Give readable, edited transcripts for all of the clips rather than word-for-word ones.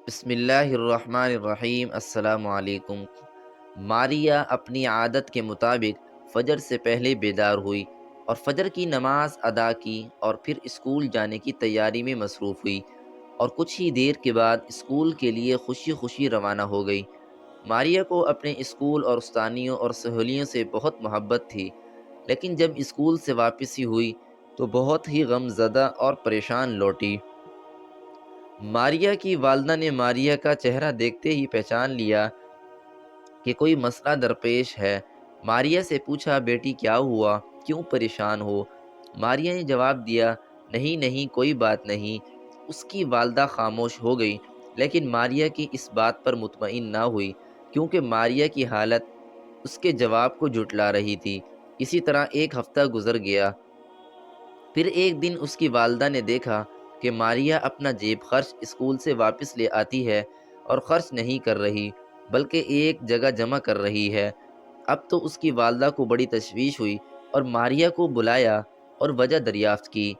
بسم اللہ الرحمن الرحیم۔ السلام علیکم۔ ماریا اپنی عادت کے مطابق فجر سے پہلے بیدار ہوئی اور فجر کی نماز ادا کی اور پھر اسکول جانے کی تیاری میں مصروف ہوئی اور کچھ ہی دیر کے بعد اسکول کے لیے خوشی خوشی روانہ ہو گئی۔ ماریا کو اپنے اسکول اور استانیوں اور سہیلیوں سے بہت محبت تھی، لیکن جب اسکول سے واپسی ہوئی تو بہت ہی غم زدہ اور پریشان لوٹی۔ ماریا کی والدہ نے ماریا کا چہرہ دیکھتے ہی پہچان لیا کہ کوئی مسئلہ درپیش ہے۔ ماریا سے پوچھا، بیٹی کیا ہوا؟ کیوں پریشان ہو؟ ماریا نے جواب دیا، نہیں نہیں کوئی بات نہیں۔ اس کی والدہ خاموش ہو گئی، لیکن ماریا کی اس بات پر مطمئن نہ ہوئی کیونکہ ماریا کی حالت اس کے جواب کو جھٹلا رہی تھی۔ اسی طرح ایک ہفتہ گزر گیا۔ پھر ایک دن اس کی والدہ نے دیکھا کہ ماریا اپنا جیب خرچ اسکول سے واپس لے آتی ہے اور خرچ نہیں کر رہی بلکہ ایک جگہ جمع کر رہی ہے۔ اب تو اس کی والدہ کو بڑی تشویش ہوئی اور ماریا کو بلایا اور وجہ دریافت کی۔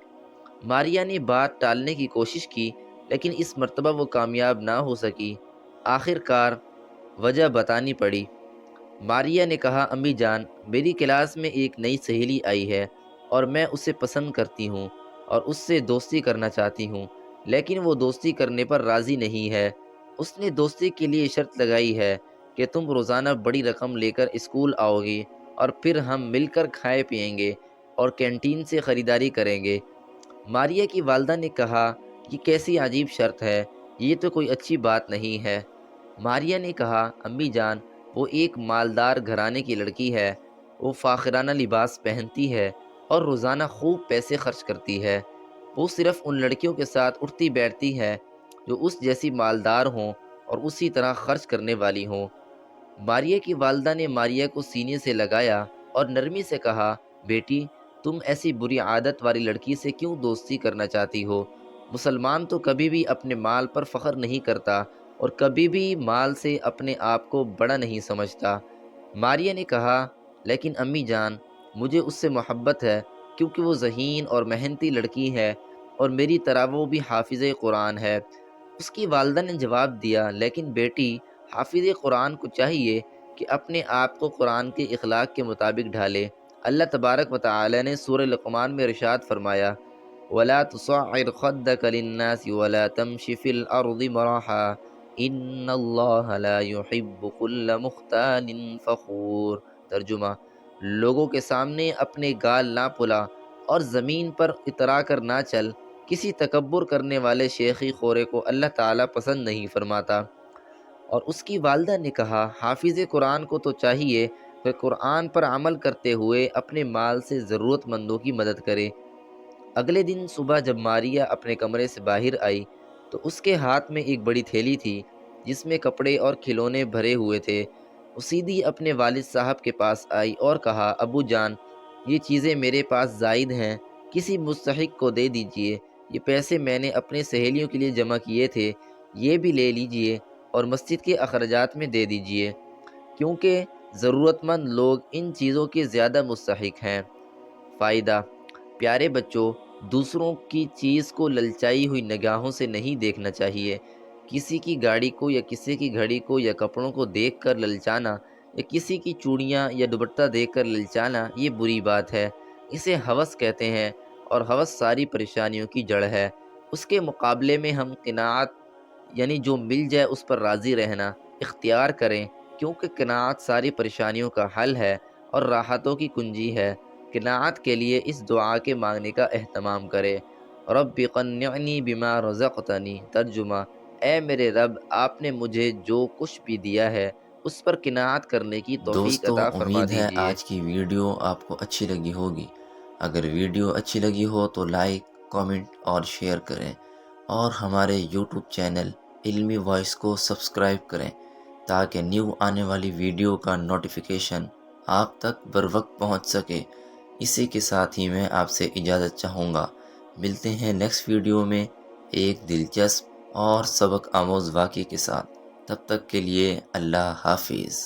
ماریا نے بات ٹالنے کی کوشش کی، لیکن اس مرتبہ وہ کامیاب نہ ہو سکی۔ آخر کار وجہ بتانی پڑی۔ ماریا نے کہا، امی جان، میری کلاس میں ایک نئی سہیلی آئی ہے اور میں اسے پسند کرتی ہوں اور اس سے دوستی کرنا چاہتی ہوں، لیکن وہ دوستی کرنے پر راضی نہیں ہے۔ اس نے دوستی کے لیے شرط لگائی ہے کہ تم روزانہ بڑی رقم لے کر اسکول آؤ گی اور پھر ہم مل کر کھائے پیئیں گے اور کینٹین سے خریداری کریں گے۔ ماریا کی والدہ نے کہا، یہ کیسی عجیب شرط ہے، یہ تو کوئی اچھی بات نہیں ہے۔ ماریا نے کہا، امی جان، وہ ایک مالدار گھرانے کی لڑکی ہے، وہ فاخرانہ لباس پہنتی ہے اور روزانہ خوب پیسے خرچ کرتی ہے۔ وہ صرف ان لڑکیوں کے ساتھ اٹھتی بیٹھتی ہے جو اس جیسی مالدار ہوں اور اسی طرح خرچ کرنے والی ہوں۔ ماریا کی والدہ نے ماریا کو سینے سے لگایا اور نرمی سے کہا، بیٹی، تم ایسی بری عادت والی لڑکی سے کیوں دوستی کرنا چاہتی ہو؟ مسلمان تو کبھی بھی اپنے مال پر فخر نہیں کرتا اور کبھی بھی مال سے اپنے آپ کو بڑا نہیں سمجھتا۔ ماریا نے کہا، لیکن امی جان، مجھے اس سے محبت ہے کیونکہ وہ ذہین اور محنتی لڑکی ہے اور میری طرح وہ بھی حافظ قرآن ہے۔ اس کی والدہ نے جواب دیا، لیکن بیٹی، حافظ قرآن کو چاہیے کہ اپنے آپ کو قرآن کے اخلاق کے مطابق ڈھالے۔ اللہ تبارک و تعالی نے سورہ لقمان میں ارشاد فرمایا، وَلَا تُصَعِّرْ خَدَّكَ لِلنَّاسِ وَلَا تَمْشِ فِي الْأَرْضِ مَرَحًا إِنَّ اللَّهَ لَا يُحِبُّ كُلَّ مُخْتَالٍ فَخُورٍ۔ ترجمہ، لوگوں کے سامنے اپنے گال نہ پھلا اور زمین پر اترا کر نہ چل، کسی تکبر کرنے والے شیخی خورے کو اللہ تعالیٰ پسند نہیں فرماتا۔ اور اس کی والدہ نے کہا، حافظ قرآن کو تو چاہیے کہ قرآن پر عمل کرتے ہوئے اپنے مال سے ضرورت مندوں کی مدد کرے۔ اگلے دن صبح جب ماریا اپنے کمرے سے باہر آئی تو اس کے ہاتھ میں ایک بڑی تھیلی تھی جس میں کپڑے اور کھلونے بھرے ہوئے تھے۔ وہ سیدھی اپنے والد صاحب کے پاس آئی اور کہا، ابو جان، یہ چیزیں میرے پاس زائد ہیں، کسی مستحق کو دے دیجئے۔ یہ پیسے میں نے اپنے سہیلیوں کے لیے جمع کیے تھے، یہ بھی لے لیجئے اور مسجد کے اخراجات میں دے دیجئے، کیونکہ ضرورت مند لوگ ان چیزوں کے زیادہ مستحق ہیں۔ فائدہ: پیارے بچوں، دوسروں کی چیز کو للچائی ہوئی نگاہوں سے نہیں دیکھنا چاہیے۔ کسی کی گاڑی کو یا کسی کی گھڑی کو یا کپڑوں کو دیکھ کر للچانا یا کسی کی چوڑیاں یا دوپٹہ دیکھ کر للچانا یہ بری بات ہے۔ اسے ہوس کہتے ہیں اور ہوس ساری پریشانیوں کی جڑ ہے۔ اس کے مقابلے میں ہم قناعت، یعنی جو مل جائے اس پر راضی رہنا، اختیار کریں، کیونکہ قناعت ساری پریشانیوں کا حل ہے اور راحتوں کی کنجی ہے۔ قناعت کے لیے اس دعا کے مانگنے کا اہتمام کرے، رب قنعنی بما رزقتنی۔ ترجمہ، اے میرے رب، آپ نے مجھے جو کچھ بھی دیا ہے اس پر قناعت کرنے کی توفیق دوستو، عطا فرما امید ہے دیجیے۔ آج کی ویڈیو آپ کو اچھی لگی ہوگی۔ اگر ویڈیو اچھی لگی ہو تو لائک، کامنٹ اور شیئر کریں، اور ہمارے یوٹیوب چینل علمی وائس کو سبسکرائب کریں تاکہ نیو آنے والی ویڈیو کا نوٹیفیکیشن آپ تک بر وقت پہنچ سکے۔ اسی کے ساتھ ہی میں آپ سے اجازت چاہوں گا۔ ملتے ہیں نیکسٹ ویڈیو میں ایک دلچسپ اور سبق آموز واقعے کے ساتھ۔ تب تک کے لیے اللہ حافظ۔